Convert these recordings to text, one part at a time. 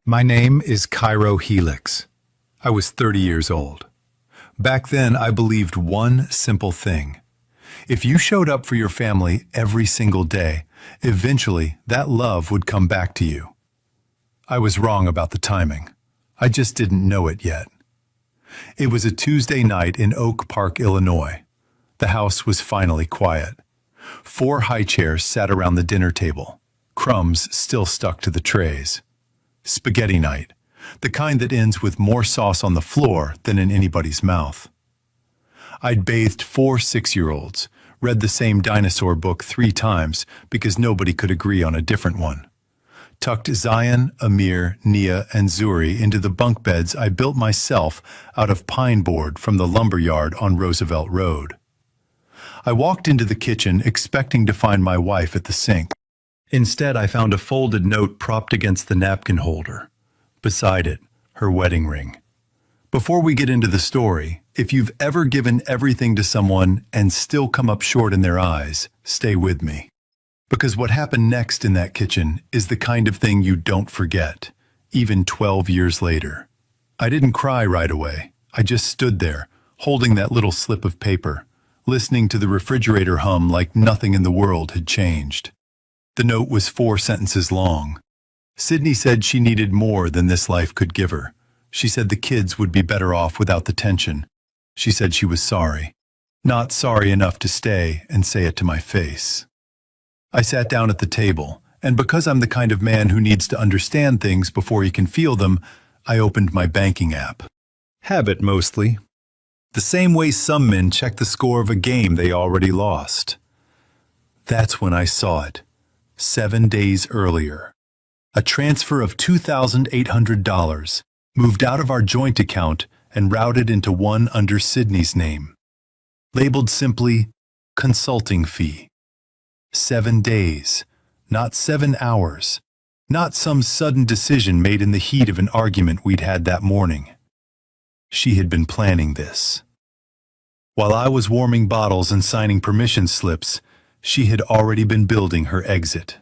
My name is Cairo Helix. I was 30 years old. Back then, I believed one simple thing. If you showed up for your family every single day, eventually that love would come back to you. I was wrong about the timing. I just didn't know it yet. It was a Tuesday night in Oak Park, Illinois. The house was finally quiet. 4 high chairs sat around the dinner table. Crumbs still stuck to the trays. Spaghetti night, the kind that ends with more sauce on the floor than in anybody's mouth. I'd bathed 4 6-year-olds, read the same dinosaur book 3 times because nobody could agree on a different one. Tucked Zion, Amir, Nia, and Zuri into the bunk beds I built myself out of pine board from the lumber yard on Roosevelt Road. I walked into the kitchen expecting to find my wife at the sink. Instead, I found a folded note propped against the napkin holder. Beside it, her wedding ring. Before we get into the story, if you've ever given everything to someone and still come up short in their eyes, stay with me. Because what happened next in that kitchen is the kind of thing you don't forget, even 12 years later. I didn't cry right away. I just stood there, holding that little slip of paper, listening to the refrigerator hum like nothing in the world had changed. The note was 4 sentences long. Sydney said she needed more than this life could give her. She said the kids would be better off without the tension. She said she was sorry. Not sorry enough to stay and say it to my face. I sat down at the table, and because I'm the kind of man who needs to understand things before he can feel them, I opened my banking app. Habit, mostly. The same way some men check the score of a game they already lost. That's when I saw it. 7 days earlier. A transfer of $2,800 moved out of our joint account and routed into one under Sydney's name. Labeled simply, consulting fee. 7 days, not 7 hours, not some sudden decision made in the heat of an argument we'd had that morning. She had been planning this. While I was warming bottles and signing permission slips, she had already been building her exit.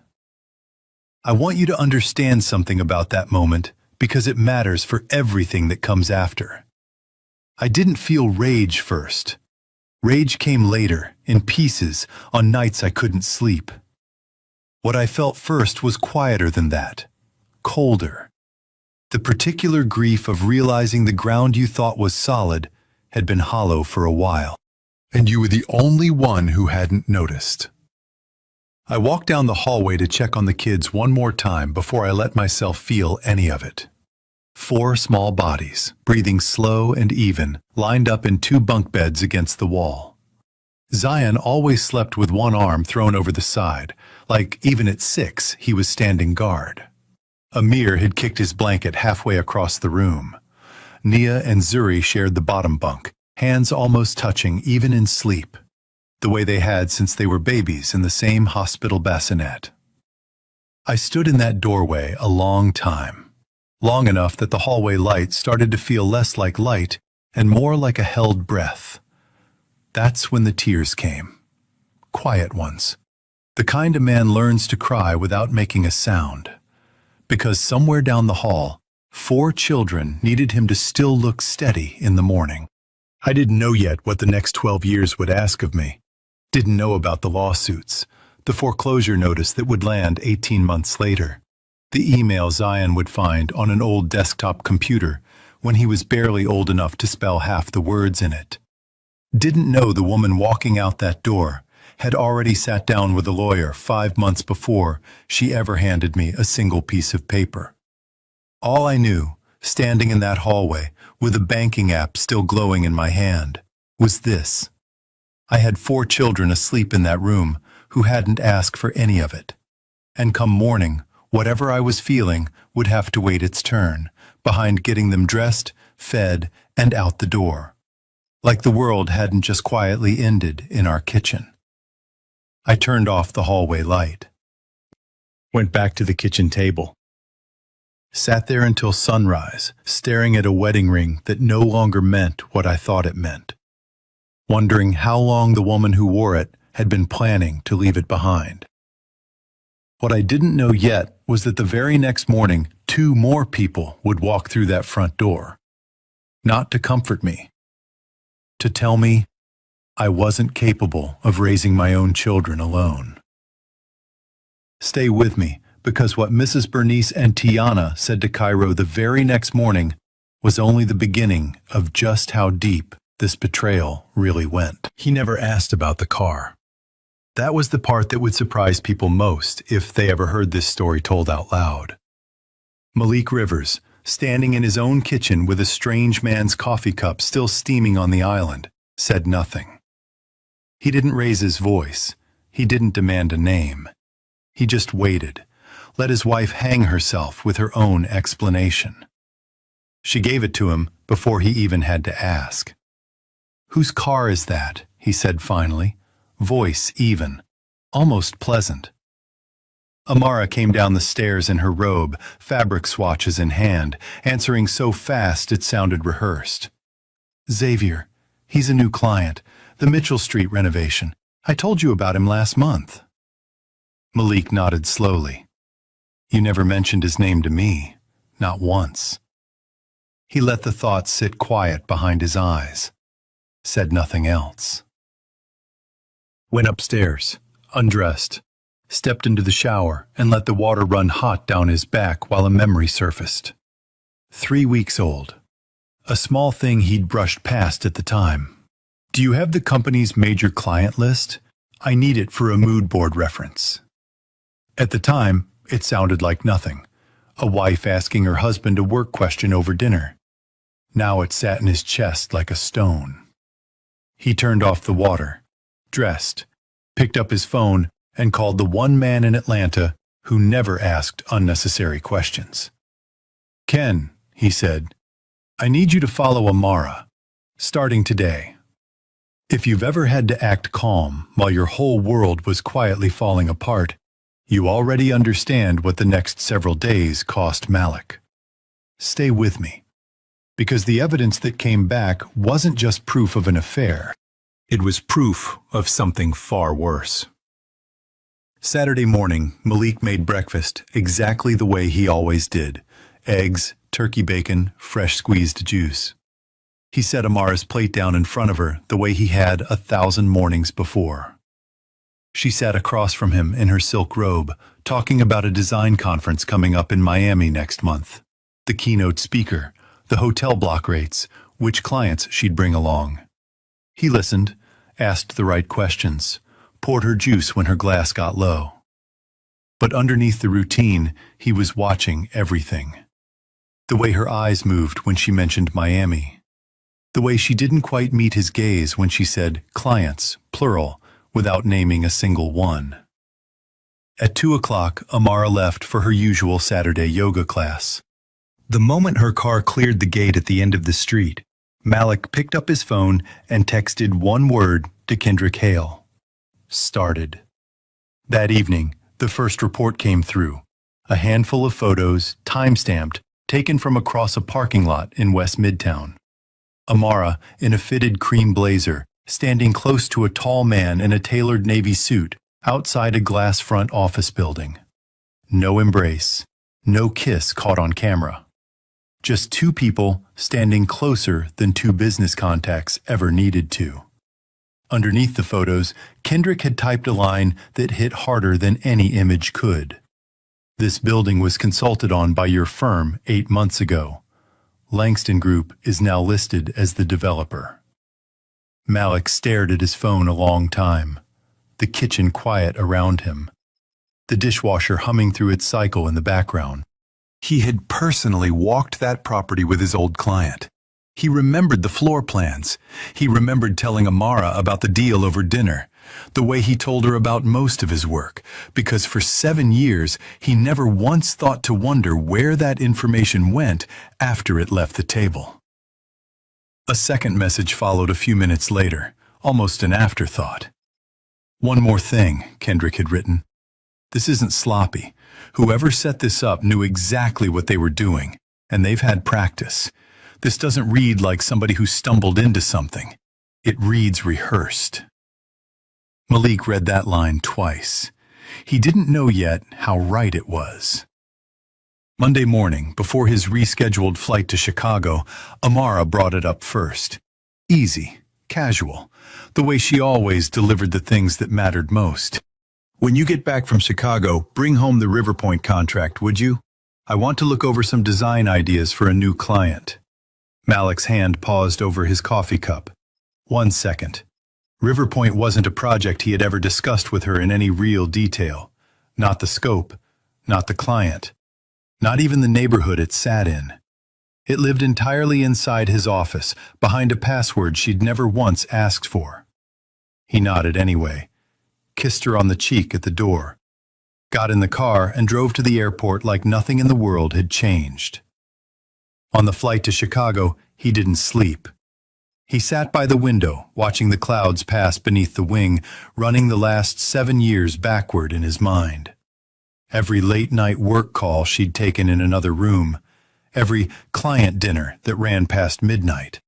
I want you to understand something about that moment because it matters for everything that comes after. I didn't feel rage first. Rage came later, in pieces, on nights I couldn't sleep. What I felt first was quieter than that, colder. The particular grief of realizing the ground you thought was solid had been hollow for a while. And you were the only one who hadn't noticed. I walked down the hallway to check on the kids one more time before I let myself feel any of it. 4 small bodies, breathing slow and even, lined up in 2 bunk beds against the wall. Zion always slept with one arm thrown over the side, like even at 6 he was standing guard. Amir had kicked his blanket halfway across the room. Nia and Zuri shared the bottom bunk, hands almost touching even in sleep, the way they had since they were babies in the same hospital bassinet. I stood in that doorway a long time, long enough that the hallway light started to feel less like light and more like a held breath. That's when the tears came. Quiet ones. The kind a man learns to cry without making a sound. Because somewhere down the hall, 4 children needed him to still look steady in the morning. I didn't know yet what the next 12 years would ask of me. Didn't know about the lawsuits, the foreclosure notice that would land 18 months later, the email Zion would find on an old desktop computer when he was barely old enough to spell half the words in it. Didn't know the woman walking out that door had already sat down with a lawyer 5 months before she ever handed me a single piece of paper. All I knew, standing in that hallway, with a banking app still glowing in my hand, was this. I had 4 children asleep in that room who hadn't asked for any of it. And come morning, whatever I was feeling would have to wait its turn, behind getting them dressed, fed, and out the door. Like the world hadn't just quietly ended in our kitchen. I turned off the hallway light. Went back to the kitchen table. Sat there until sunrise, staring at a wedding ring that no longer meant what I thought it meant. Wondering how long the woman who wore it had been planning to leave it behind. What I didn't know yet was that the very next morning, 2 more people would walk through that front door. Not to comfort me, to tell me I wasn't capable of raising my own children alone. Stay with me, because what Mrs. Bernice and Tiana said to Cairo the very next morning was only the beginning of just how deep this betrayal really went. He never asked about the car. That was the part that would surprise people most if they ever heard this story told out loud. Malik Rivers, standing in his own kitchen with a strange man's coffee cup still steaming on the island, said nothing. He didn't raise his voice. He didn't demand a name. He just waited, let his wife hang herself with her own explanation. She gave it to him before he even had to ask. "Whose car is that?" he said finally, voice even, almost pleasant. Amara came down the stairs in her robe, fabric swatches in hand, answering so fast it sounded rehearsed. "Xavier, he's a new client, the Mitchell Street renovation. I told you about him last month." Malik nodded slowly. "You never mentioned his name to me, not once." He let the thought sit quiet behind his eyes, said nothing else. Went upstairs, undressed, stepped into the shower and let the water run hot down his back while a memory surfaced. 3 weeks old. A small thing he'd brushed past at the time. "Do you have the company's major client list? I need it for a mood board reference." At the time, it sounded like nothing. A wife asking her husband a work question over dinner. Now it sat in his chest like a stone. He turned off the water, dressed, picked up his phone, and called the one man in Atlanta who never asked unnecessary questions. "Ken," he said, "I need you to follow Amara, starting today." If you've ever had to act calm while your whole world was quietly falling apart, you already understand what the next several days cost Malik. Stay with me, because the evidence that came back wasn't just proof of an affair. It was proof of something far worse. Saturday morning, Malik made breakfast exactly the way he always did. Eggs, turkey bacon, fresh squeezed juice. He set Amara's plate down in front of her the way he had 1,000 mornings before. She sat across from him in her silk robe, talking about a design conference coming up in Miami next month. The keynote speaker, the hotel block rates, which clients she'd bring along. He listened, asked the right questions, poured her juice when her glass got low. But underneath the routine, he was watching everything. The way her eyes moved when she mentioned Miami. The way she didn't quite meet his gaze when she said clients, plural, without naming a single one. At 2 o'clock, Amara left for her usual Saturday yoga class. The moment her car cleared the gate at the end of the street, Malik picked up his phone and texted one word to Kendrick Hale. Started. That evening, the first report came through. A handful of photos, time-stamped, taken from across a parking lot in West Midtown. Amara, in a fitted cream blazer, standing close to a tall man in a tailored navy suit outside a glass front office building. No embrace, no kiss caught on camera. Just 2 people standing closer than 2 business contacts ever needed to. Underneath the photos, Kendrick had typed a line that hit harder than any image could. "This building was consulted on by your firm 8 months ago. Langston Group is now listed as the developer." Malik stared at his phone a long time, the kitchen quiet around him, the dishwasher humming through its cycle in the background. He had personally walked that property with his old client. He remembered the floor plans. He remembered telling Amara about the deal over dinner, the way he told her about most of his work, because for 7 years he never once thought to wonder where that information went after it left the table. A second message followed a few minutes later, almost an afterthought. "One more thing," Kendrick had written. "This isn't sloppy. Whoever set this up knew exactly what they were doing, and they've had practice. This doesn't read like somebody who stumbled into something. It reads rehearsed." Malik read that line twice. He didn't know yet how right it was. Monday morning, before his rescheduled flight to Chicago, Amara brought it up first. Easy, casual, the way she always delivered the things that mattered most. When you get back from Chicago, bring home the Riverpoint contract, would you? I want to look over some design ideas for a new client. Malik's hand paused over his coffee cup. 1 second. Riverpoint wasn't a project he had ever discussed with her in any real detail. Not the scope, not the client, not even the neighborhood it sat in. It lived entirely inside his office, behind a password she'd never once asked for. He nodded anyway, kissed her on the cheek at the door, got in the car and drove to the airport like nothing in the world had changed. On the flight to Chicago, he didn't sleep. He sat by the window, watching the clouds pass beneath the wing, running the last 7 years backward in his mind. Every late-night work call she'd taken in another room, every client dinner that ran past midnight,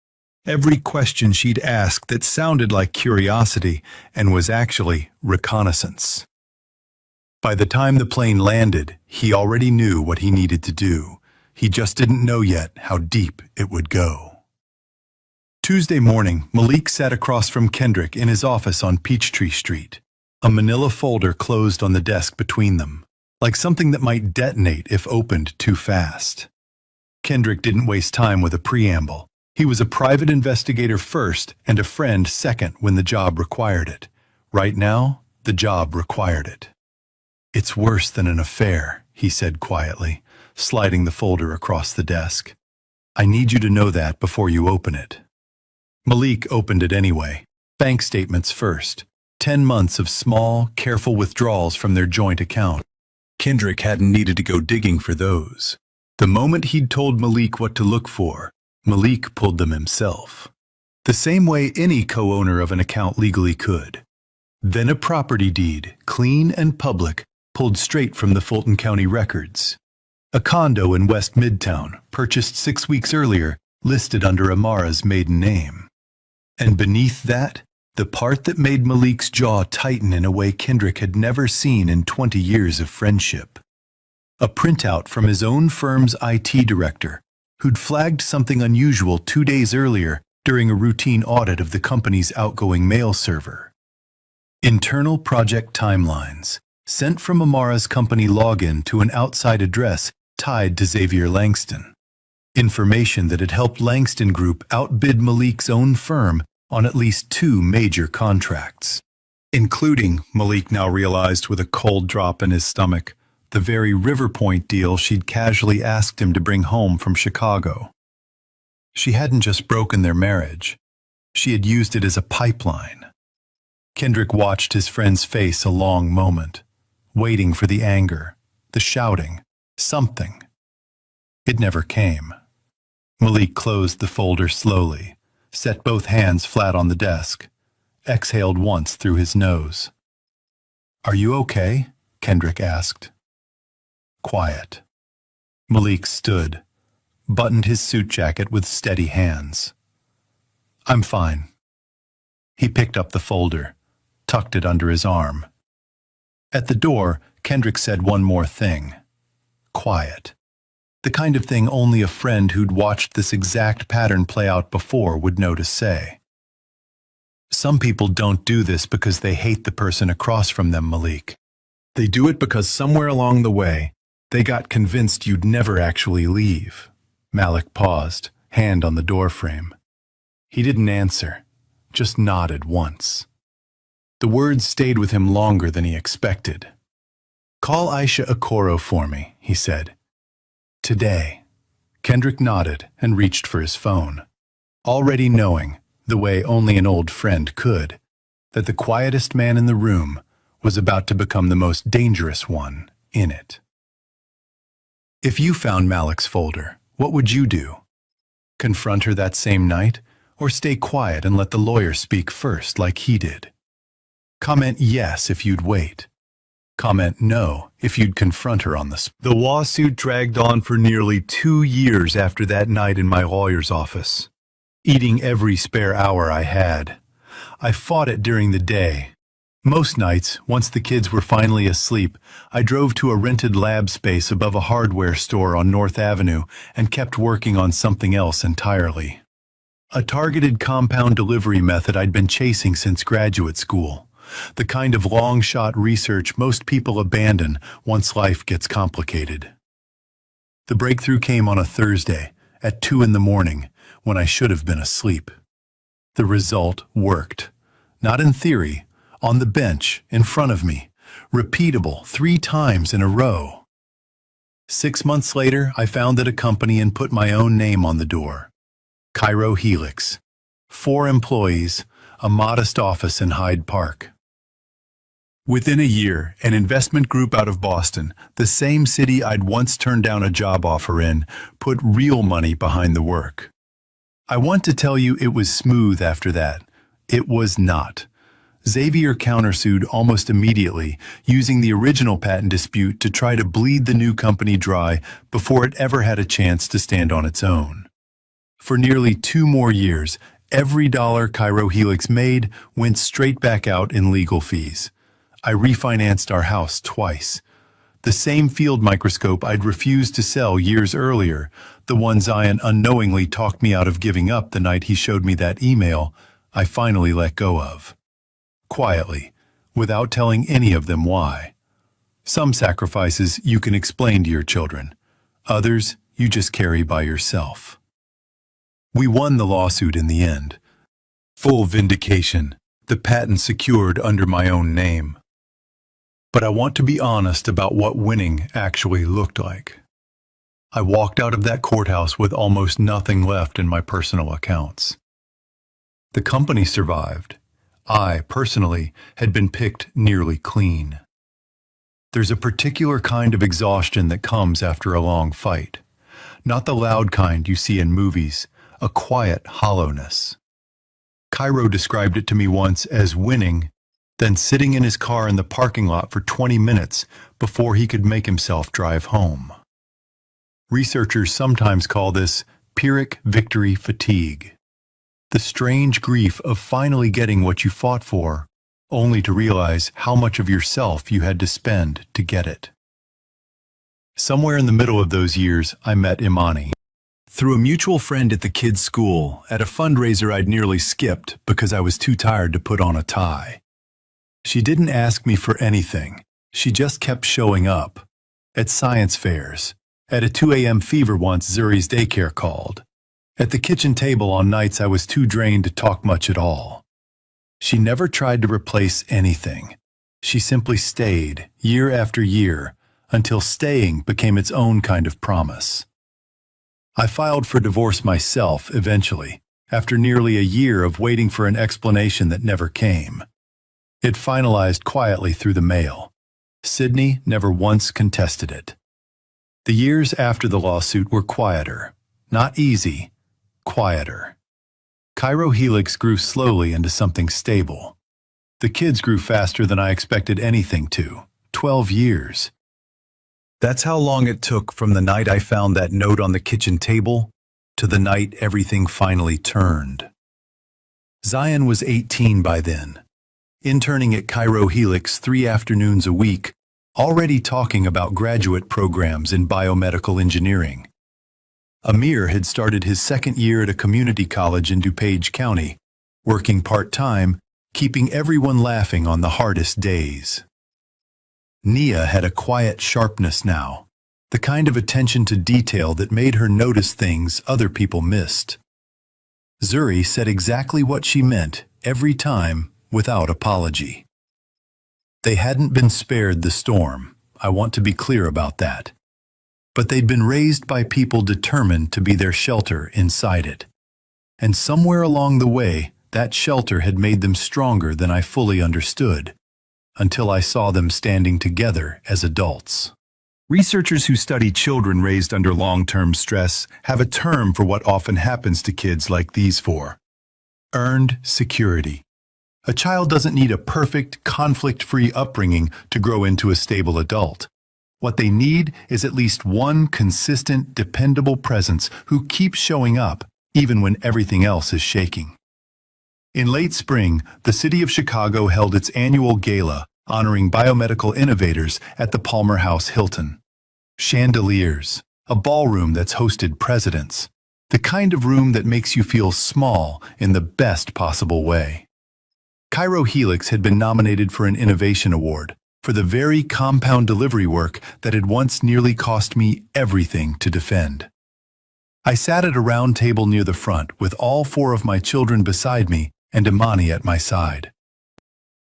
every question she'd asked that sounded like curiosity and was actually reconnaissance. By the time the plane landed, he already knew what he needed to do. He just didn't know yet how deep it would go. Tuesday morning, Malik sat across from Kendrick in his office on Peachtree Street. A manila folder closed on the desk between them, like something that might detonate if opened too fast. Kendrick didn't waste time with a preamble. He was a private investigator first and a friend second when the job required it. Right now, the job required it. "It's worse than an affair," he said quietly, sliding the folder across the desk. "I need you to know that before you open it." Malik opened it anyway. Bank statements first. 10 months of small, careful withdrawals from their joint account. Kendrick hadn't needed to go digging for those. The moment he'd told Malik what to look for, Malik pulled them himself. The same way any co-owner of an account legally could. Then a property deed, clean and public, pulled straight from the Fulton County records. A condo in West Midtown, purchased 6 weeks earlier, listed under Amara's maiden name. And beneath that, the part that made Malik's jaw tighten in a way Kendrick had never seen in 20 years of friendship. A printout from his own firm's IT director, who'd flagged something unusual 2 days earlier during a routine audit of the company's outgoing mail server. Internal project timelines, sent from Amara's company login to an outside address tied to Xavier Langston. Information that had helped Langston Group outbid Malik's own firm on at least 2 major contracts, including, Malik now realized with a cold drop in his stomach, the very Riverpoint deal she'd casually asked him to bring home from Chicago. She hadn't just broken their marriage. She had used it as a pipeline. Kendrick watched his friend's face a long moment, waiting for the anger, the shouting, something. It never came. Malik closed the folder slowly, set both hands flat on the desk, exhaled once through his nose. "Are you okay?" Kendrick asked. Quiet. Malik stood, buttoned his suit jacket with steady hands. "I'm fine." He picked up the folder, tucked it under his arm. At the door, Kendrick said one more thing. Quiet. The kind of thing only a friend who'd watched this exact pattern play out before would know to say. "Some people don't do this because they hate the person across from them, Malik. They do it because somewhere along the way, they got convinced you'd never actually leave." Malik paused, hand on the doorframe. He didn't answer, just nodded once. The words stayed with him longer than he expected. "Call Aisha Okoro for me," he said. "Today." Kendrick nodded and reached for his phone, already knowing, the way only an old friend could, that the quietest man in the room was about to become the most dangerous one in it. If you found Malik's folder, what would you do? Confront her that same night, or stay quiet and let the lawyer speak first like he did? Comment yes if you'd wait. Comment no if you'd confront her on the spot. The lawsuit dragged on for nearly 2 years after that night in my lawyer's office, eating every spare hour I had. I fought it during the day, Most nights, once the kids were finally asleep, I drove to a rented lab space above a hardware store on North Avenue and kept working on something else entirely. A targeted compound delivery method I'd been chasing since graduate school. The kind of long-shot research most people abandon once life gets complicated. The breakthrough came on a Thursday, at 2 in the morning, when I should have been asleep. The result worked. Not in theory, on the bench, in front of me. Repeatable 3 times in a row. 6 months later, I founded a company and put my own name on the door. Cairo Helix. 4 employees, a modest office in Hyde Park. Within a year, an investment group out of Boston, the same city I'd once turned down a job offer in, put real money behind the work. I want to tell you it was smooth after that. It was not. Xavier countersued almost immediately, using the original patent dispute to try to bleed the new company dry before it ever had a chance to stand on its own. For nearly 2 more years, every dollar Cairo Helix made went straight back out in legal fees. I refinanced our house twice. The same field microscope I'd refused to sell years earlier, the one Zion unknowingly talked me out of giving up the night he showed me that email, I finally let go of. Quietly, without telling any of them why. Some sacrifices you can explain to your children. Others you just carry by yourself. We won the lawsuit in the end. Full vindication, the patent secured under my own name. But I want to be honest about what winning actually looked like. I walked out of that courthouse with almost nothing left in my personal accounts. The company survived. I, personally, had been picked nearly clean. There's a particular kind of exhaustion that comes after a long fight. Not the loud kind you see in movies, a quiet hollowness. Cairo described it to me once as winning, then sitting in his car in the parking lot for 20 minutes before he could make himself drive home. Researchers sometimes call this Pyrrhic victory fatigue. The strange grief of finally getting what you fought for, only to realize how much of yourself you had to spend to get it. Somewhere in the middle of those years, I met Imani. Through a mutual friend at the kids' school, at a fundraiser I'd nearly skipped because I was too tired to put on a tie. She didn't ask me for anything. She just kept showing up. At science fairs. At a 2 a.m. fever once Zuri's daycare called. At the kitchen table on nights I was too drained to talk much at all. She never tried to replace anything. She simply stayed, year after year, until staying became its own kind of promise. I filed for divorce myself, eventually, after nearly a year of waiting for an explanation that never came. It finalized quietly through the mail. Sydney never once contested it. The years after the lawsuit were quieter. Not easy, quieter. Cairo Helix grew slowly into something stable. The kids grew faster than I expected anything to. 12 years. That's how long it took from the night I found that note on the kitchen table to the night everything finally turned. Zion was 18 by then, interning at Cairo Helix 3 afternoons a week, already talking about graduate programs in biomedical engineering. Amir had started his 2nd year at a community college in DuPage County, working part-time, keeping everyone laughing on the hardest days. Nia had a quiet sharpness now, the kind of attention to detail that made her notice things other people missed. Zuri said exactly what she meant every time, without apology. They hadn't been spared the storm, I want to be clear about that. But they'd been raised by people determined to be their shelter inside it. And somewhere along the way, that shelter had made them stronger than I fully understood, until I saw them standing together as adults. Researchers who study children raised under long-term stress have a term for what often happens to kids like these 4. Earned security. A child doesn't need a perfect, conflict-free upbringing to grow into a stable adult. What they need is at least one consistent, dependable presence who keeps showing up, even when everything else is shaking. In late spring, the city of Chicago held its annual gala honoring biomedical innovators at the Palmer House Hilton. Chandeliers, a ballroom that's hosted presidents, the kind of room that makes you feel small in the best possible way. Cairo Helix had been nominated for an Innovation Award for the very compound delivery work that had once nearly cost me everything to defend. I sat at a round table near the front with all 4 of my children beside me and Imani at my side.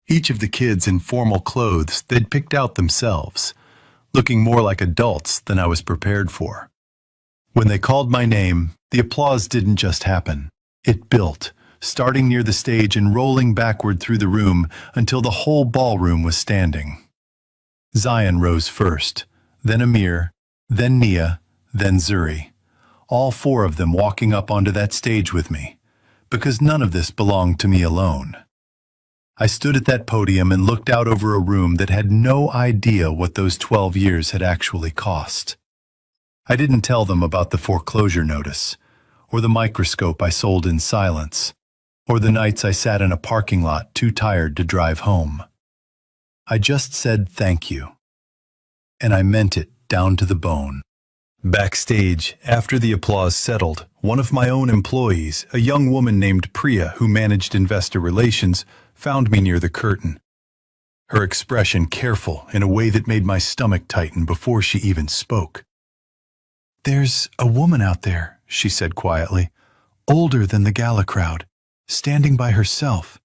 Each of the kids in formal clothes they'd picked out themselves, looking more like adults than I was prepared for. When they called my name, the applause didn't just happen. It built, starting near the stage and rolling backward through the room until the whole ballroom was standing. Zion rose first, then Amir, then Nia, then Zuri, all 4 of them walking up onto that stage with me, because none of this belonged to me alone. I stood at that podium and looked out over a room that had no idea what those 12 years had actually cost. I didn't tell them about the foreclosure notice, or the microscope I sold in silence, or the nights I sat in a parking lot too tired to drive home. I just said thank you. And I meant it down to the bone. Backstage, after the applause settled, one of my own employees, a young woman named Priya who managed investor relations, found me near the curtain. Her expression careful in a way that made my stomach tighten before she even spoke. "There's a woman out there," she said quietly, "older than the gala crowd, standing by herself.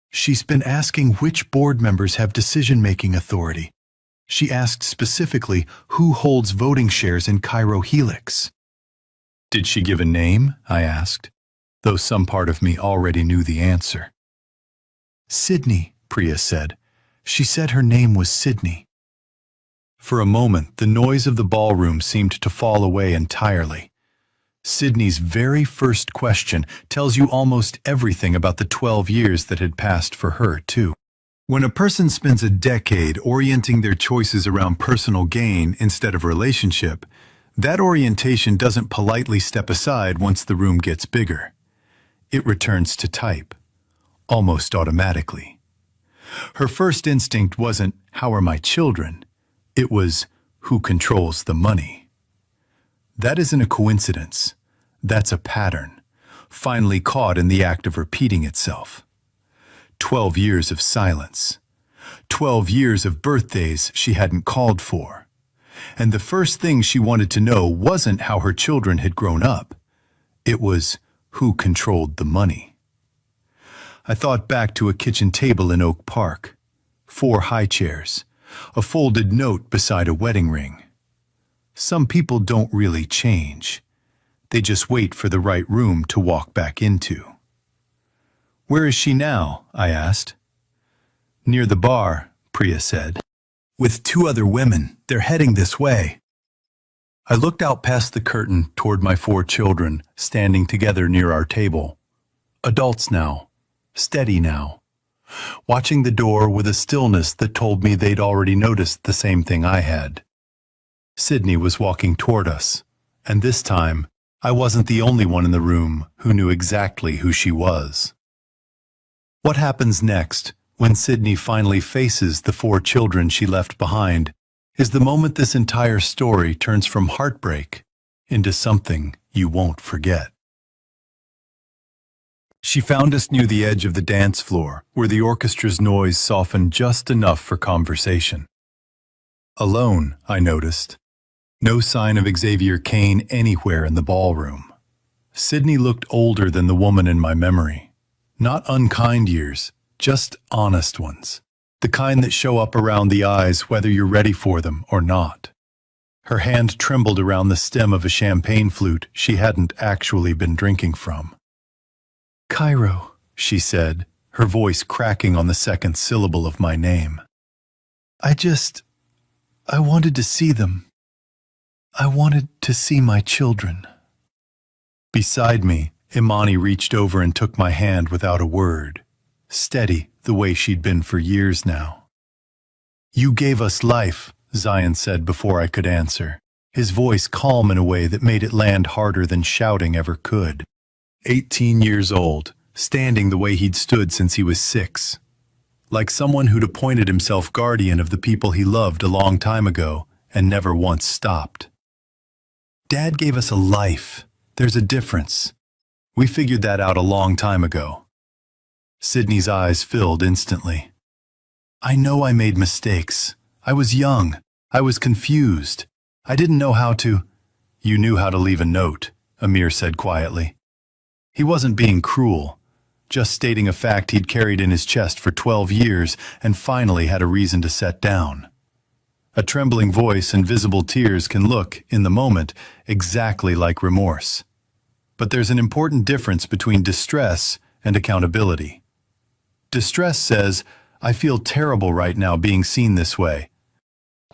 She's been asking which board members have decision-making authority. She asked specifically who holds voting shares in Cairo Helix." "Did she give a name?" I asked, though some part of me already knew the answer. "Sydney," Priya said. "She said her name was Sydney." For a moment, the noise of the ballroom seemed to fall away entirely. Sydney's very first question tells you almost everything about the 12 years that had passed for her, too. When a person spends a decade orienting their choices around personal gain instead of relationship, that orientation doesn't politely step aside once the room gets bigger. It returns to type, almost automatically. Her first instinct wasn't, "How are my children?" It was, "Who controls the money?" That isn't a coincidence. That's a pattern, finally caught in the act of repeating itself. 12 years of silence. 12 years of birthdays she hadn't called for. And the first thing she wanted to know wasn't how her children had grown up. It was, who controlled the money. I thought back to a kitchen table in Oak Park, 4 high chairs, a folded note beside a wedding ring. Some people don't really change. They just wait for the right room to walk back into. "Where is she now?" I asked. "Near the bar," Priya said. "With 2 other women. They're heading this way." I looked out past the curtain toward my 4 children standing together near our table. Adults now, steady now, watching the door with a stillness that told me they'd already noticed the same thing I had. Sydney was walking toward us, and this time I wasn't the only one in the room who knew exactly who she was. What happens next, when Sydney finally faces the 4 children she left behind, is the moment this entire story turns from heartbreak into something you won't forget. She found us near the edge of the dance floor, where the orchestra's noise softened just enough for conversation. Alone, I noticed. No sign of Xavier Kane anywhere in the ballroom. Sydney looked older than the woman in my memory. Not unkind years, just honest ones. The kind that show up around the eyes whether you're ready for them or not. Her hand trembled around the stem of a champagne flute she hadn't actually been drinking from. "Cairo," she said, her voice cracking on the second syllable of my name. I wanted to see them. I wanted to see my children." Beside me, Imani reached over and took my hand without a word, steady the way she'd been for years now. "You gave us life," Zion said before I could answer, his voice calm in a way that made it land harder than shouting ever could. 18 years old, standing the way he'd stood since he was 6. Like someone who'd appointed himself guardian of the people he loved a long time ago and never once stopped. Dad gave us a life. There's a difference. We figured that out a long time ago. Sydney's eyes filled instantly. I know I made mistakes. I was young. I was confused. I didn't know how to— You knew how to leave a note, Amir said quietly. He wasn't being cruel, just stating a fact he'd carried in his chest for 12 years and finally had a reason to set down. A trembling voice and visible tears can look, in the moment, exactly like remorse. But there's an important difference between distress and accountability. Distress says, I feel terrible right now being seen this way.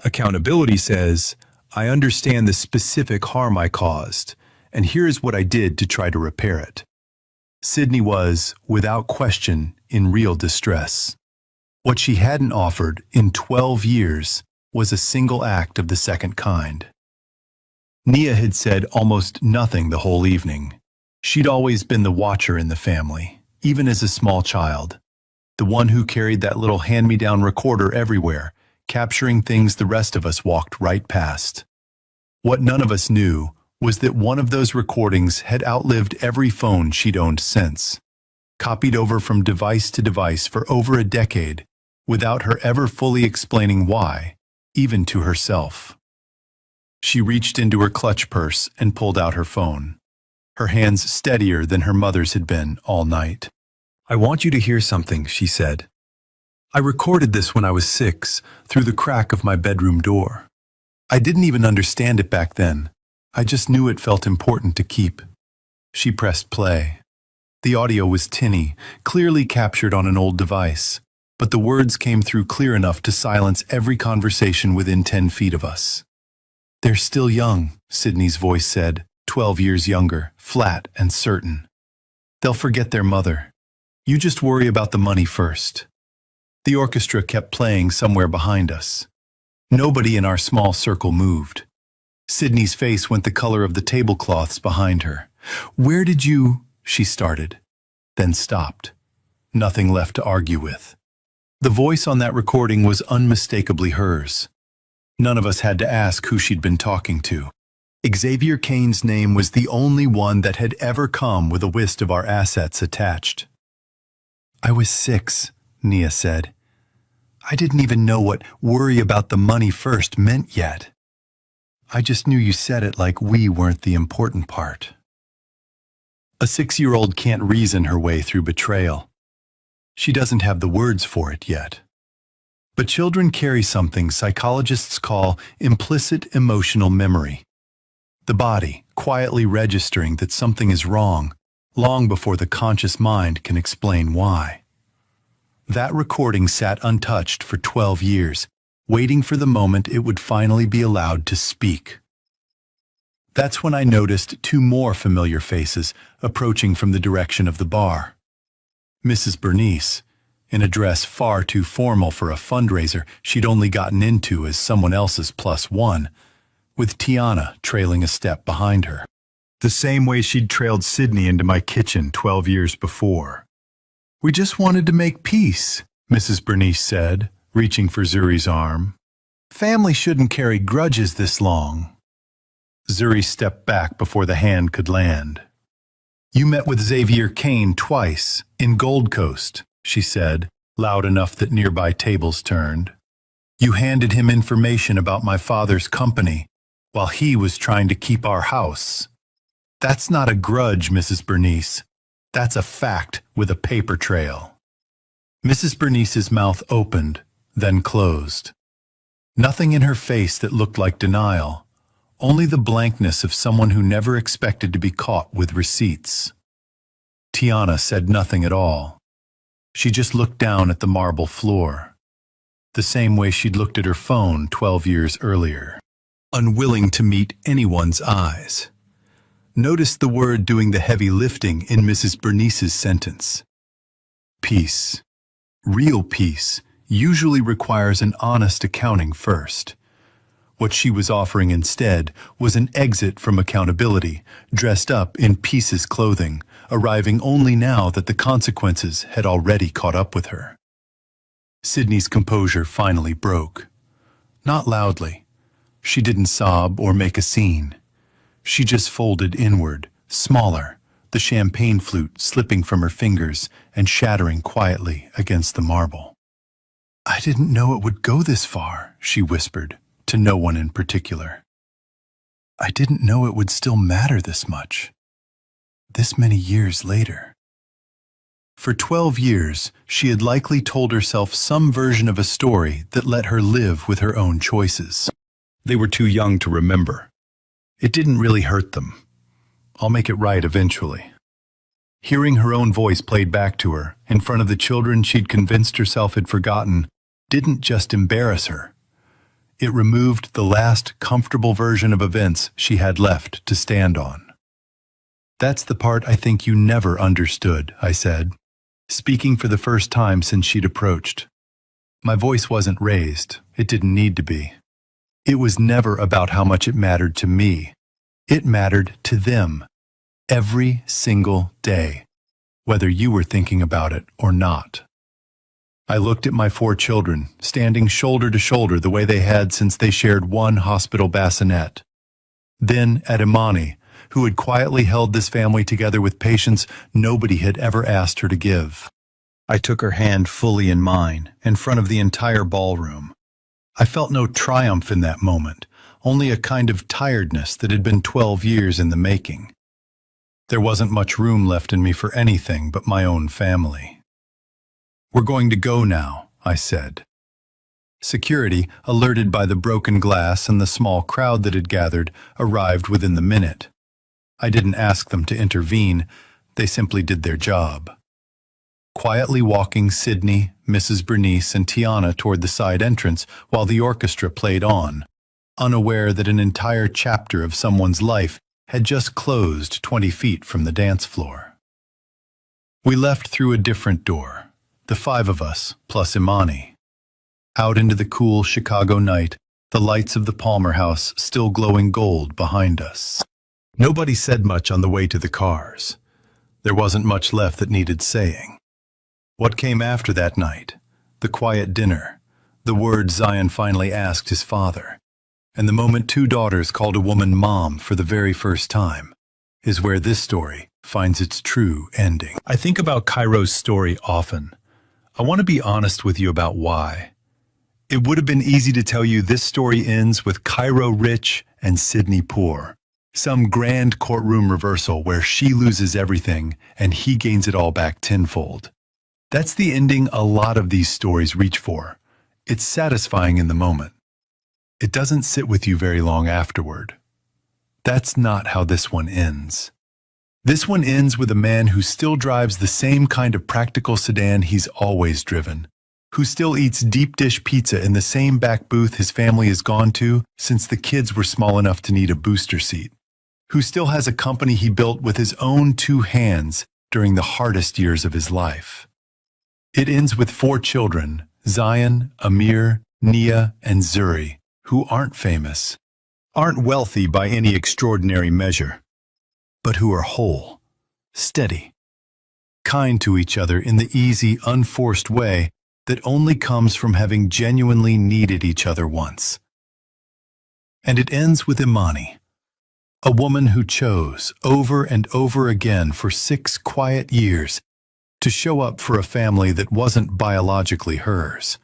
Accountability says, I understand the specific harm I caused, and here's what I did to try to repair it. Sydney was, without question, in real distress. What she hadn't offered in 12 years was a single act of the second kind. Nia had said almost nothing the whole evening. She'd always been the watcher in the family, even as a small child. The one who carried that little hand-me-down recorder everywhere, capturing things the rest of us walked right past. What none of us knew was that one of those recordings had outlived every phone she'd owned since, copied over from device to device for over a decade, without her ever fully explaining why, even to herself. She reached into her clutch purse and pulled out her phone, her hands steadier than her mother's had been all night. I want you to hear something, she said. I recorded this when I was 6, through the crack of my bedroom door. I didn't even understand it back then. I just knew it felt important to keep. She pressed play. The audio was tinny, clearly captured on an old device, but the words came through clear enough to silence every conversation within 10 feet of us. They're still young, Sydney's voice said, 12 years younger, flat and certain. They'll forget their mother. You just worry about the money first. The orchestra kept playing somewhere behind us. Nobody in our small circle moved. Sydney's face went the color of the tablecloths behind her. Where did you— she started, then stopped. Nothing left to argue with. The voice on that recording was unmistakably hers. None of us had to ask who she'd been talking to. Xavier Kane's name was the only one that had ever come with a list of our assets attached. I was 6, Nia said. I didn't even know what worry about the money first meant yet. I just knew you said it like we weren't the important part. A 6-year-old can't reason her way through betrayal. She doesn't have the words for it yet. But children carry something psychologists call implicit emotional memory. The body quietly registering that something is wrong, long before the conscious mind can explain why. That recording sat untouched for 12 years, waiting for the moment it would finally be allowed to speak. That's when I noticed 2 more familiar faces approaching from the direction of the bar. Mrs. Bernice, in a dress far too formal for a fundraiser she'd only gotten into as someone else's +1, with Tiana trailing a step behind her. The same way she'd trailed Sydney into my kitchen 12 years before. We just wanted to make peace, Mrs. Bernice said, reaching for Zuri's arm. Family shouldn't carry grudges this long. Zuri stepped back before the hand could land. You met with Xavier Kane twice, in Gold Coast, she said, loud enough that nearby tables turned. You handed him information about my father's company, while he was trying to keep our house. That's not a grudge, Mrs. Bernice. That's a fact with a paper trail. Mrs. Bernice's mouth opened, then closed. Nothing in her face that looked like denial, only the blankness of someone who never expected to be caught with receipts. Tiana said nothing at all. She just looked down at the marble floor, the same way she'd looked at her phone 12 years earlier, unwilling to meet anyone's eyes. Notice the word doing the heavy lifting in Mrs. Bernice's sentence. Peace. Real peace usually requires an honest accounting first. What she was offering instead was an exit from accountability, dressed up in pieces clothing, arriving only now that the consequences had already caught up with her. Sydney's composure finally broke. Not loudly. She didn't sob or make a scene. She just folded inward, smaller, the champagne flute slipping from her fingers and shattering quietly against the marble. "I didn't know it would go this far," she whispered, to no one in particular. "I didn't know it would still matter this much, this many years later." For 12 years, she had likely told herself some version of a story that let her live with her own choices. They were too young to remember. It didn't really hurt them. "I'll make it right eventually." Hearing her own voice played back to her, in front of the children she'd convinced herself had forgotten, didn't just embarrass her. It removed the last comfortable version of events she had left to stand on. "That's the part I think you never understood," I said, speaking for the first time since she'd approached. My voice wasn't raised. It didn't need to be. It was never about how much it mattered to me. It mattered to them. Every single day, whether you were thinking about it or not. I looked at my 4 children, standing shoulder to shoulder the way they had since they shared one hospital bassinet. Then at Imani, who had quietly held this family together with patience nobody had ever asked her to give. I took her hand fully in mine, in front of the entire ballroom. I felt no triumph in that moment, only a kind of tiredness that had been 12 years in the making. There wasn't much room left in me for anything but my own family. "We're going to go now," I said. Security, alerted by the broken glass and the small crowd that had gathered, arrived within the minute. I didn't ask them to intervene, they simply did their job. Quietly walking Sydney, Mrs. Bernice, and Tiana toward the side entrance while the orchestra played on, unaware that an entire chapter of someone's life had just closed 20 feet from the dance floor. We left through a different door, the 5 of us, plus Imani. Out into the cool Chicago night, the lights of the Palmer House still glowing gold behind us. Nobody said much on the way to the cars. There wasn't much left that needed saying. What came after that night? The quiet dinner, the words Zion finally asked his father, and the moment 2 daughters called a woman mom for the very first time, is where this story finds its true ending. I think about Cairo's story often. I want to be honest with you about why. It would have been easy to tell you this story ends with Cairo rich and Sydney poor. Some grand courtroom reversal where she loses everything and he gains it all back tenfold. That's the ending a lot of these stories reach for. It's satisfying in the moment. It doesn't sit with you very long afterward. That's not how this one ends. This one ends with a man who still drives the same kind of practical sedan he's always driven, who still eats deep dish pizza in the same back booth his family has gone to since the kids were small enough to need a booster seat, who still has a company he built with his own 2 hands during the hardest years of his life. It ends with 4 children, Zion, Amir, Nia, and Zuri, who aren't famous, aren't wealthy by any extraordinary measure, but who are whole, steady, kind to each other in the easy, unforced way that only comes from having genuinely needed each other once. And it ends with Imani, a woman who chose, over and over again for 6 quiet years, to show up for a family that wasn't biologically hers.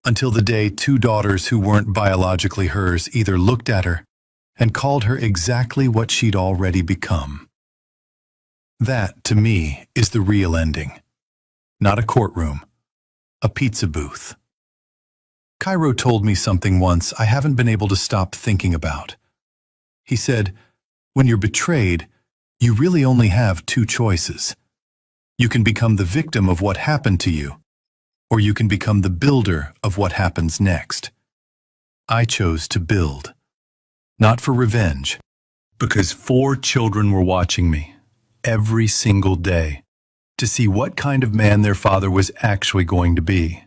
Until the day 2 daughters who weren't biologically hers either looked at her and called her exactly what she'd already become. That, to me, is the real ending. Not a courtroom, a pizza booth. Cairo told me something once I haven't been able to stop thinking about. He said, when you're betrayed, you really only have 2 choices. You can become the victim of what happened to you, or you can become the builder of what happens next. I chose to build, not for revenge, because 4 children were watching me every single day to see what kind of man their father was actually going to be.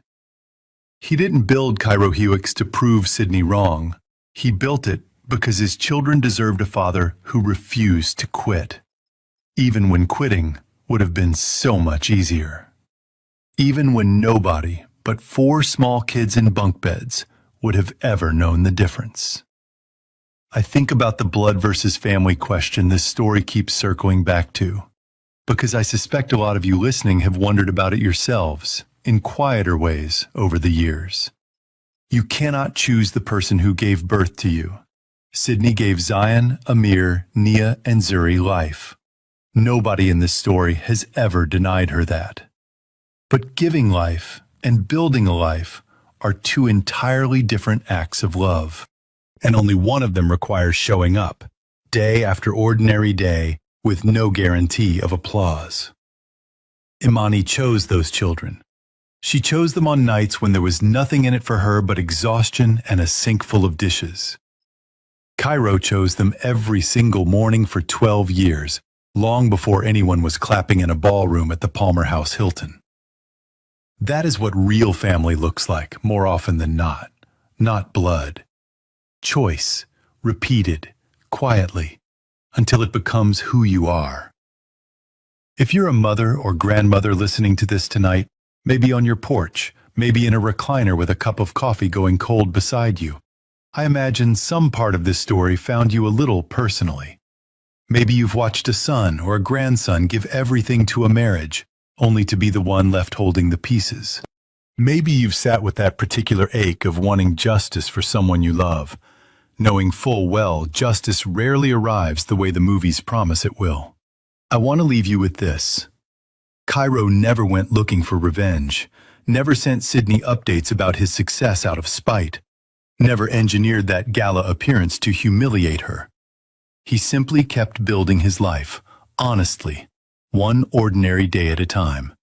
He didn't build Cairo Helix to prove Sydney wrong. He built it because his children deserved a father who refused to quit, even when quitting would have been so much easier. Even when nobody but 4 small kids in bunk beds would have ever known the difference. I think about the blood versus family question this story keeps circling back to, because I suspect a lot of you listening have wondered about it yourselves, in quieter ways, over the years. You cannot choose the person who gave birth to you. Sydney gave Zion, Amir, Nia, and Zuri life. Nobody in this story has ever denied her that. But giving life and building a life are 2 entirely different acts of love. And only one of them requires showing up, day after ordinary day, with no guarantee of applause. Imani chose those children. She chose them on nights when there was nothing in it for her but exhaustion and a sink full of dishes. Cairo chose them every single morning for 12 years, long before anyone was clapping in a ballroom at the Palmer House Hilton. That is what real family looks like, more often than not. Not blood. Choice, repeated, quietly, until it becomes who you are. If you're a mother or grandmother listening to this tonight, maybe on your porch, maybe in a recliner with a cup of coffee going cold beside you, I imagine some part of this story found you a little personally. Maybe you've watched a son or a grandson give everything to a marriage, only to be the one left holding the pieces. Maybe you've sat with that particular ache of wanting justice for someone you love, knowing full well justice rarely arrives the way the movies promise it will. I want to leave you with this. Cairo never went looking for revenge, never sent Sydney updates about his success out of spite, never engineered that gala appearance to humiliate her. He simply kept building his life, honestly, one ordinary day at a time.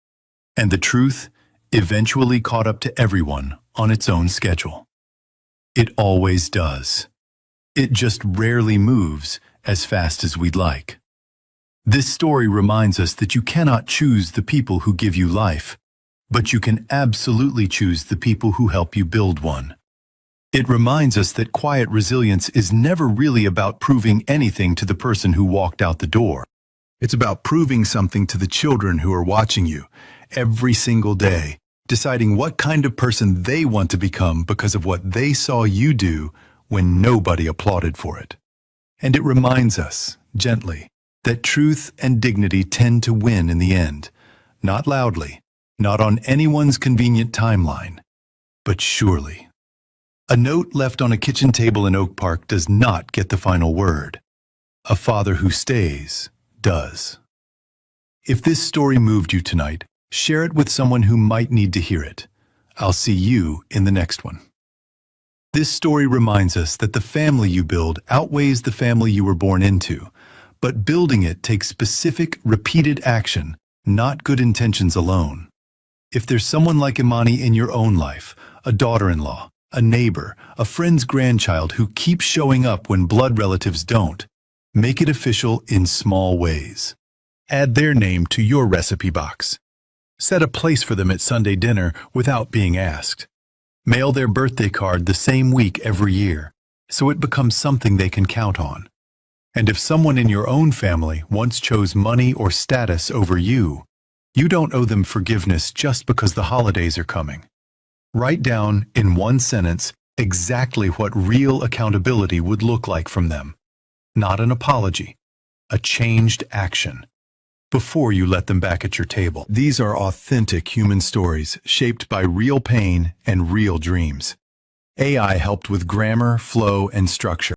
And the truth eventually caught up to everyone on its own schedule. It always does. It just rarely moves as fast as we'd like. This story reminds us that you cannot choose the people who give you life, but you can absolutely choose the people who help you build one. It reminds us that quiet resilience is never really about proving anything to the person who walked out the door. It's about proving something to the children who are watching you every single day, deciding what kind of person they want to become because of what they saw you do when nobody applauded for it. And it reminds us, gently, that truth and dignity tend to win in the end, not loudly, not on anyone's convenient timeline, but surely. A note left on a kitchen table in Oak Park does not get the final word. A father who stays does. If this story moved you tonight, share it with someone who might need to hear it. I'll see you in the next one. This story reminds us that the family you build outweighs the family you were born into, but building it takes specific, repeated action, not good intentions alone. If there's someone like Imani in your own life, a daughter-in-law, a neighbor, a friend's grandchild who keeps showing up when blood relatives don't, make it official in small ways. Add their name to your recipe box. Set a place for them at Sunday dinner without being asked. Mail their birthday card the same week every year, so it becomes something they can count on. And if someone in your own family once chose money or status over you, you don't owe them forgiveness just because the holidays are coming. Write down, in one sentence, exactly what real accountability would look like from them. Not an apology, a changed action, before you let them back at your table. These are authentic human stories shaped by real pain and real dreams. AI helped with grammar, flow, and structure.